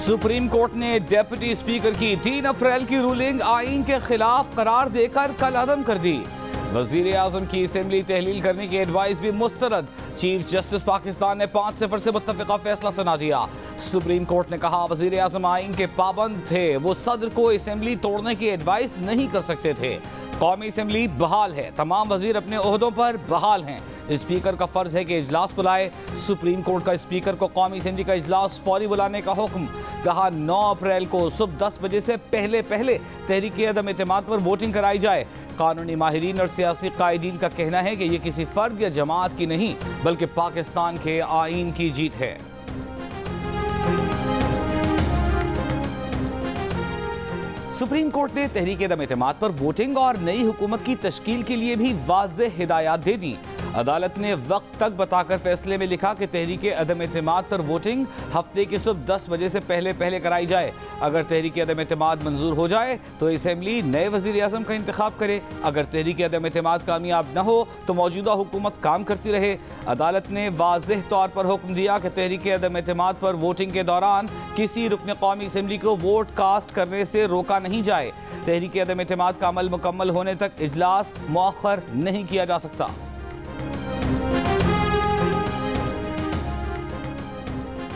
Supreme court ने deputy speaker की 3 अप्रैल की रूलिंग आईन के खिलाफ करार देकर कल अदम कर दी। वजीर आजम की असेंबली तहलील करने की एडवाइस भी मुस्तरद। चीफ जस्टिस पाकिस्तान ने 5 सिफर से मुत्तफिका फैसला सुना दिया। सुप्रीम कोर्ट ने कहा वजीर आजम आईन के पाबंद थे, वो सदर को असेंबली तोड़ने की एडवाइस नहीं कर सकते थे। कौमी असेंबली बहाल है, तमाम वजीर अपने ओहदों पर बहाल हैं। स्पीकर का फर्ज है कि इजलास बुलाए। सुप्रीम कोर्ट का स्पीकर को कौमी असेंबली का इजलास फौरी बुलाने का हुक्म। कहा 9 अप्रैल को सुबह 10 बजे से पहले तहरीक अदम एतमाद पर वोटिंग कराई जाए। कानूनी माहिरीन और सियासी कायदीन का कहना है कि यह किसी फर्द या जमात की नहीं बल्कि पाकिस्तान के आईन की जीत है। सुप्रीम कोर्ट ने तहरीक अदम एतमाद पर वोटिंग और नई हुकूमत की तश्कील के लिए भी वाज़ेह हिदायत दे दी। अदालत ने वक्त तक बताकर फैसले में लिखा कि तहरीक अदम एतमाद पर वोटिंग हफ्ते की सुबह 10 बजे से पहले कराई जाए। अगर तहरीक अदम एतमाद मंजूर हो जाए तो असेंबली नए वजीर आजम का इंतखाब करे। अगर तहरीक अदम एतमाद कामयाब न हो तो मौजूदा हुकूमत काम करती रहे। अदालत ने वाज़ेह तौर पर हुक्म दिया कि तहरीक अदम एतमाद पर वोटिंग के दौरान किसी रुकन कौमी असेंबली को वोट कास्ट करने से रोका नहीं जाए। तहरीक अदम एतमाद का अमल मुकम्मल होने तक इजलास मुअख्खर नहीं किया जा सकता।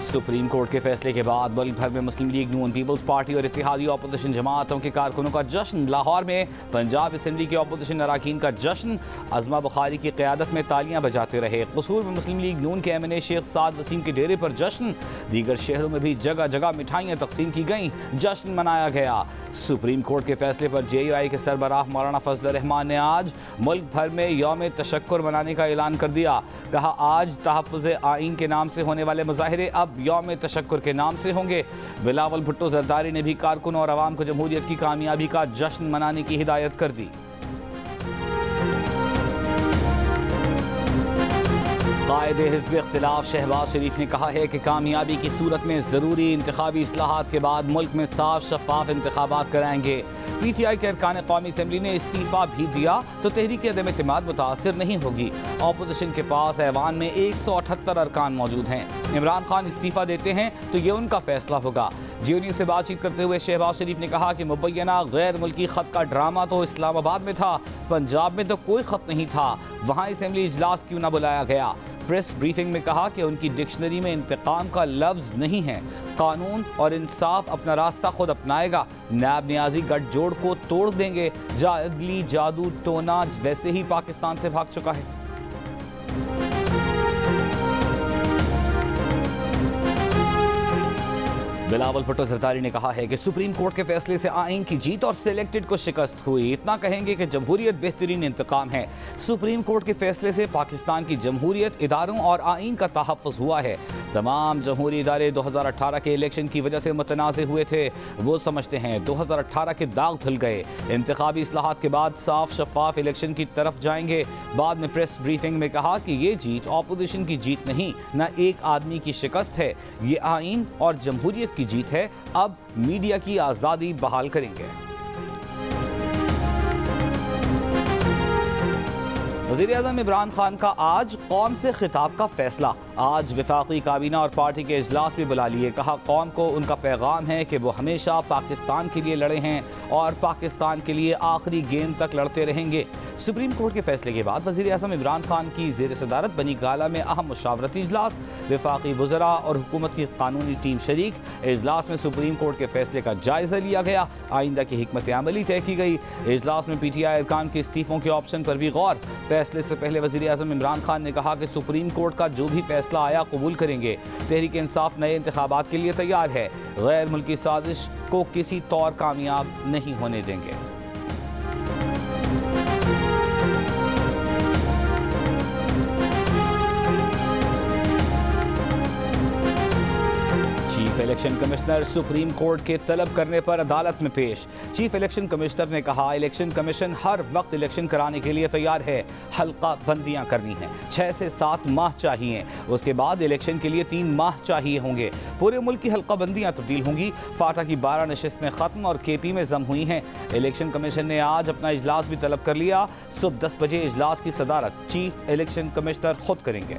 सुप्रीम कोर्ट के फैसले के बाद मुल्क भर में मुस्लिम लीग नून, पीपल्स पार्टी और इत्तेहादी अपोजिशन जमातों के कारकुनों का जश्न। लाहौर में पंजाब असेंबली के अपोजिशन अरकान का जश्न। अज़मा बुखारी की क़यादत में तालियां बजाते रहे। कसूर में मुस्लिम लीग नून के MNA शेख साद वसीम के डेरे पर जश्न। दीगर शहरों में भी जगह जगह मिठाइयाँ तकसीम की गईं, जश्न मनाया गया। सुप्रीम कोर्ट के फैसले पर JUI के सरबराह मौलाना फजल रहमान ने आज मुल्क भर में यौम तशक्कुर मनाने का ऐलान कर दिया। कहा आज तहफ़्फ़ुज़ आईन के नाम से होने वाले मुज़ाहिरे अब यौम तशक्कुर के नाम से होंगे। बिलावल भुट्टो जरदारी ने भी कारकुनों और आवाम को जमहूरियत की कामयाबी का जश्न मनाने की हिदायत कर दी। कायदे हिज़्ब इख्तिलाफ शहबाज शरीफ ने कहा है कि कामयाबी की सूरत में ज़रूरी इंतखाबी इस्लाहात के बाद मुल्क में साफ शफाफ इंतखाबात कराएंगे। PTI के अरकान कौमी असेंबली ने इस्तीफ़ा भी दिया तो तहरीक अदम एतमाद मुतासर नहीं होगी। अपोजिशन के पास ऐवान में 178 अरकान मौजूद हैं। इमरान खान इस्तीफ़ा देते हैं तो ये उनका फैसला होगा। JUI से बातचीत करते हुए शहबाज शरीफ ने कहा कि मुबैना गैर मुल्की ख़त का ड्रामा तो इस्लामाबाद में था, पंजाब में तो कोई ख़त नहीं था, वहाँ असेंबली इजलास क्यों ना बुलाया गया। प्रेस ब्रीफिंग में कहा कि उनकी डिक्शनरी में इंतकाम का लफ्ज़ नहीं है। कानून और इंसाफ अपना रास्ता खुद अपनाएगा। नायब नियाजी गठजोड़ को तोड़ देंगे। जादली जादू टोना वैसे ही पाकिस्तान से भाग चुका है। बिलावल भुट्टो जरदारी ने कहा है कि सुप्रीम कोर्ट के फैसले से आईन की जीत और सिलेक्टेड को शिकस्त हुई। इतना कहेंगे कि जमहूरियत बेहतरीन इंतकाम है। सुप्रीम कोर्ट के फैसले से पाकिस्तान की जमहूरियत, इदारों और आईन का तहफ़्फ़ुज़ हुआ है। तमाम जमहूरी इदारे 2018 के इलेक्शन की वजह से मुतनाज़ हुए थे। वो समझते हैं 2018 के दाग धुल गए। इंतखाबी इस्लाहात के बाद साफ शफाफ इलेक्शन की तरफ जाएंगे। बाद में प्रेस ब्रीफिंग में कहा कि ये जीत अपोजिशन की जीत नहीं, न एक आदमी की शिकस्त है, ये आईन और जमहूरियत की जीत है। अब मीडिया की आज़ादी बहाल करेंगे। वज़ीर आज़म इमरान खान का आज कौम से खिताब का फैसला। आज वफाकी काबीना और पार्टी के इजलास भी बुला लिए। कहा कौम को उनका पैगाम है कि वो हमेशा पाकिस्तान के लिए लड़े हैं और पाकिस्तान के लिए आखिरी गेंद तक लड़ते रहेंगे। सुप्रीम कोर्ट के फैसले के बाद वज़ीर आज़म इमरान खान की ज़ेर सदारत बनी गाला में अहम मुशावरती इजलास। वफाकी वज़रा और हुकूमत की कानूनी टीम शरीक। इजलास में सुप्रीम कोर्ट के फैसले का जायज़ा लिया गया। आइंदा की हिकमत अमली तय की गई। इजलास में PTI अरकान के इस्तीफ़ों के ऑप्शन पर भी गौर। फैसले से पहले वज़ीर आज़म इमरान खान ने कहा कि सुप्रीम कोर्ट का जो भी फैसला आया कबूल करेंगे। तहरीक इंसाफ नए इंतखाबात के लिए तैयार है। गैर मुल्की साजिश को किसी तौर कामयाब नहीं होने देंगे। Chief election commissioner supreme court के तलब करने पर अदालत में पेश। चीफ इलेक्शन कमिश्नर ने कहा इलेक्शन कमीशन हर वक्त इलेक्शन कराने के लिए तैयार है। हल्का बंदियां करनी हैं, 6 से 7 माह चाहिए। उसके बाद इलेक्शन के लिए 3 माह चाहिए होंगे। पूरे मुल्क की हल्का बंदियां तब्दील होंगी। फाटा की 12 नशिस्तें खत्म और KP में जम हुई हैं। इलेक्शन कमीशन ने आज अपना इजलास भी तलब कर लिया। सुबह 10 बजे इजलास की सदारत चीफ इलेक्शन कमिश्नर खुद करेंगे।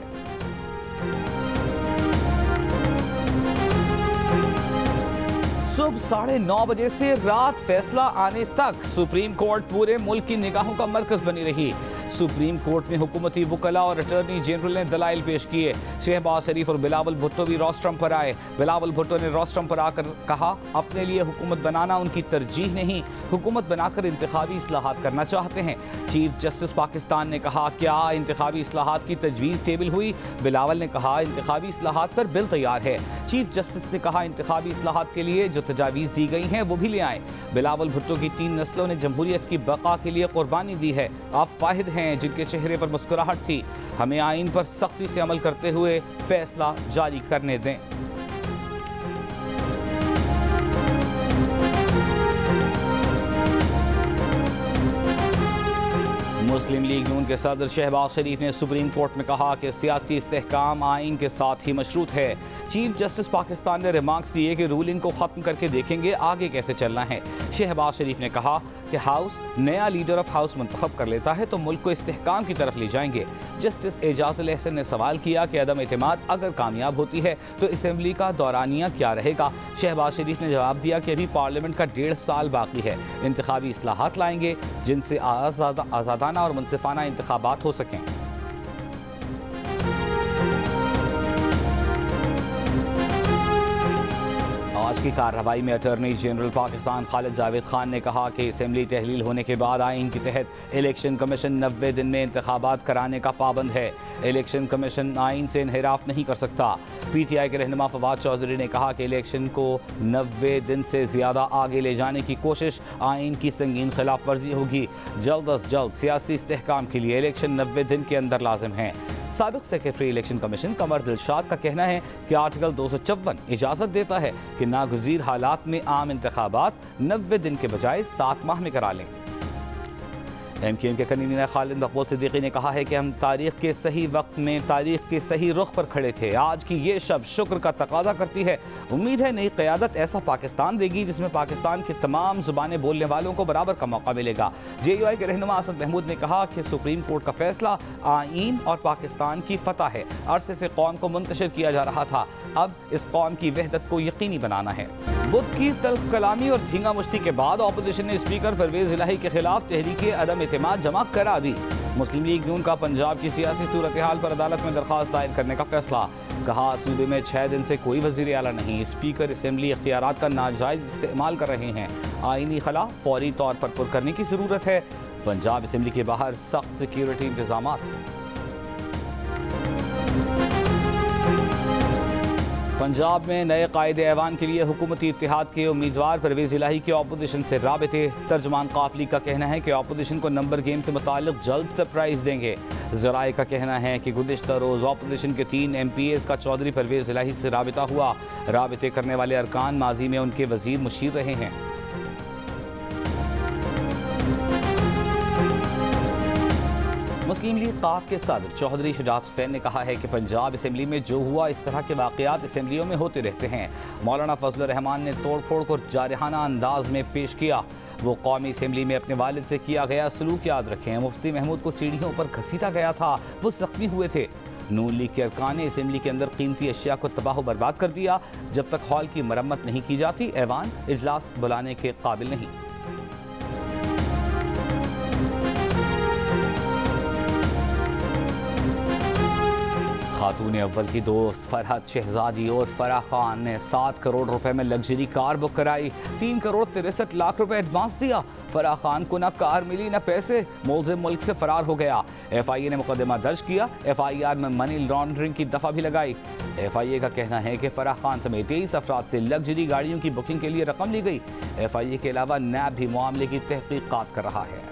सुबह 9:30 बजे से रात फैसला आने तक सुप्रीम कोर्ट पूरे मुल्क की निगाहों का मरकज बनी रही। सुप्रीम कोर्ट में हुकूमती वकला और अटॉर्नी जनरल ने दलाइल पेश किए। शहबाज शरीफ और बिलावल भुट्टो भी रोस्ट्रम पर आए। बिलावल भुट्टो ने रोस्ट्रम पर आकर कहा, अपने लिए हुकूमत बनाना उनकी तरजीह नहीं, हुकूमत बनाकर इंतखाबी इस्लाहात करना चाहते हैं। चीफ जस्टिस पाकिस्तान ने कहा, क्या इंतखाबी इस्लाहात की तजवीज़ टेबल हुई? बिलावल ने कहा, इंतखाबी इस्लाहात पर बिल तैयार है। चीफ जस्टिस ने कहा, इंतखाबी इस्लाहात के लिए जो तजावीज़ दी गई हैं वो भी ले आएँ। बिलावल भुट्टो की 3 नस्लों ने जमहूरियत की बका के लिए कुर्बानी दी है। आप वाहिद हैं जिनके चेहरे पर मुस्कुराहट थी। हमें आइन पर सख्ती से अमल करते हुए फैसला जारी करने दें। मुस्लिम लीग नून के सदर शहबाज शरीफ ने सुप्रीम कोर्ट में कहा कि सियासी इस्तेहकाम आइन के साथ ही मशरूत है। चीफ जस्टिस पाकिस्तान ने रिमार्क्स दिए कि रूलिंग को ख़त्म करके देखेंगे आगे कैसे चलना है। शहबाज शरीफ ने कहा कि हाउस नया लीडर ऑफ हाउस मुंतखब कर लेता है तो मुल्क को इस्तेहकाम की तरफ ले जाएंगे। जस्टिस एजाजुल एहसन ने सवाल किया कि अदम एतमाद अगर कामयाब होती है तो असम्बली का दौरानिया क्या रहेगा। शहबाज शरीफ ने जवाब दिया कि अभी पार्लियामेंट का 1.5 साल बाकी है। इंतखाबी इस्लाहात लाएंगे जिनसे आज़ादाना और मुनसिफाना इंतखाबात हो सकें। आज की कार्रवाई में अटॉर्नी जनरल पाकिस्तान खालिद जावेद खान ने कहा कि असेंबली तहलील होने के बाद आइन के तहत इलेक्शन कमीशन 90 दिन में इंतखाबात कराने का पाबंद है। इलेक्शन कमीशन आइन से इन्हिराफ नहीं कर सकता। PTI के रहनुमा फवाद चौधरी ने कहा कि इलेक्शन को 90 दिन से ज़्यादा आगे ले जाने की कोशिश आइन की संगीन खिलाफ वर्जी होगी। जल्द अज जल्द सियासी इस्तेहकाम के लिए इलेक्शन 90 दिन के अंदर लाजिम है। साबिक सेक्रेटरी इलेक्शन कमीशन कमर दिलशाद का कहना है कि आर्टिकल 254 इजाज़त देता है कि नागुज़ीर हालात में आम इंतखाबात 90 दिन के बजाय 7 माह में करा लें। MKM के कन्वीनर खालिद मकबूल सिद्दीकी ने कहा है कि हम तारीख के सही वक्त में तारीख के सही रुख पर खड़े थे। आज की ये शब शुक्र का तकाजा करती है। उम्मीद है नई क़यादत ऐसा पाकिस्तान देगी जिसमें पाकिस्तान की तमाम ज़ुबानें बोलने वालों को बराबर का मौका मिलेगा। JUI के रहनुमा असद महमूद ने कहा कि सुप्रीम कोर्ट का फैसला आइन और पाकिस्तान की फतह है। अरसे से कौम को मुंतशिर किया जा रहा था, अब इस कौम की वहदत को यकीनी बनाना है। बुध की तल्ख कलामी और धींगा मुश्ती के बाद अपोजिशन ने स्पीकर परवेज इलाही के खिलाफ तहरीक अदम एतमाद जमा करा दी। मुस्लिम लीग नून का पंजाब की सियासी सूरत हाल पर अदालत में दरख्वास्त दायर करने का फैसला। कहा, सूबे में 6 दिन से कोई वज़ीर आला नहीं, स्पीकर असेंबली इख्तियारात का नाजायज़ इस्तेमाल कर रहे हैं। आइनी खला फौरी तौर पर पुर करने की ज़रूरत है। पंजाब असेंबली के बाहर सख्त सिक्योरिटी इंतजामात। पंजाब में नए कायदे ऐवान के लिए हुकूमती इत्तेहाद के उम्मीदवार परवेज इलाही के अपोजिशन से राबिते। तर्जुमान काफली का कहना है कि अपोजिशन को नंबर गेम से मुताल्लिक जल्द सरप्राइज देंगे। ज़राए का कहना है कि गुज़िश्ता रोज़ अपोजिशन के 3 MPAs का चौधरी परवेज इलाही से राबिता हुआ। राबिते करने वाले अरकान माजी में उनके वजीर मुशीर रहे हैं। मुस्लिम लीग काफ के सदर चौधरी शुजात हुसैन ने कहा है कि पंजाब असेंबली में जो हुआ इस तरह के वाक़यात असेंबलियों में होते रहते हैं। मौलाना फजल रहमान ने तोड़ फोड़ को जारहाना अंदाज में पेश किया। वो कौमी असेंबली में अपने वालिद से किया गया सलूक याद रखें। मुफ्ती महमूद को सीढ़ियों पर घसीटा गया था, वो जख्मी हुए थे। नून लीग के अरकान ने असेंबली के अंदर कीमती अशिया को तबाह बर्बाद कर दिया। जब तक हॉल की मरम्मत नहीं की जाती ऐवान इजलास बुलाने के काबिल नहीं। खातून अव्वल की दोस्त फरहत शहजादी और फराह खान ने 7 करोड़ रुपए में लग्जरी कार बुक कराई। 3 करोड़ 63 लाख रुपए एडवांस दिया। फराह खान को ना कार मिली ना पैसे, मुल्ज़िम मुल्क से फरार हो गया। FIA ने मुकदमा दर्ज किया। FIR में मनी लॉन्ड्रिंग की दफ़ा भी लगाई। FIA का कहना है कि फराह खान समेत 23 अफराद से लग्जरी गाड़ियों की बुकिंग के लिए रकम ली गई। FIA के अलावा NAB भी मामले की तहकीकात कर रहा है।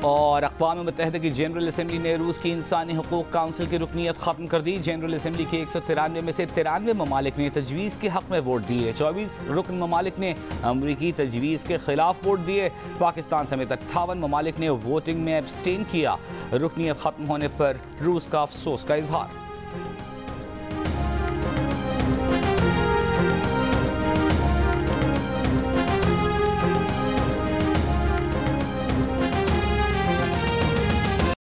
और अक़वाम मुत्तहिदा की जनरल असम्बली ने रूस की इंसानी हकूक़ काउंसिल की रुकनीत ख़त्म कर दी। जनरल असम्बली के 193 में से 93 ममालिक ने तजवीज़ के हक़ में वोट दिए। 24 रुकन ममालिक ने अमरीकी तजवीज़ के ख़िलाफ़ वोट दिए। पाकिस्तान समेत 58 ममालिक ने वोटिंग में एब्सटेन किया। रुकनीत ख़त्म होने पर रूस का अफसोस का इजहार।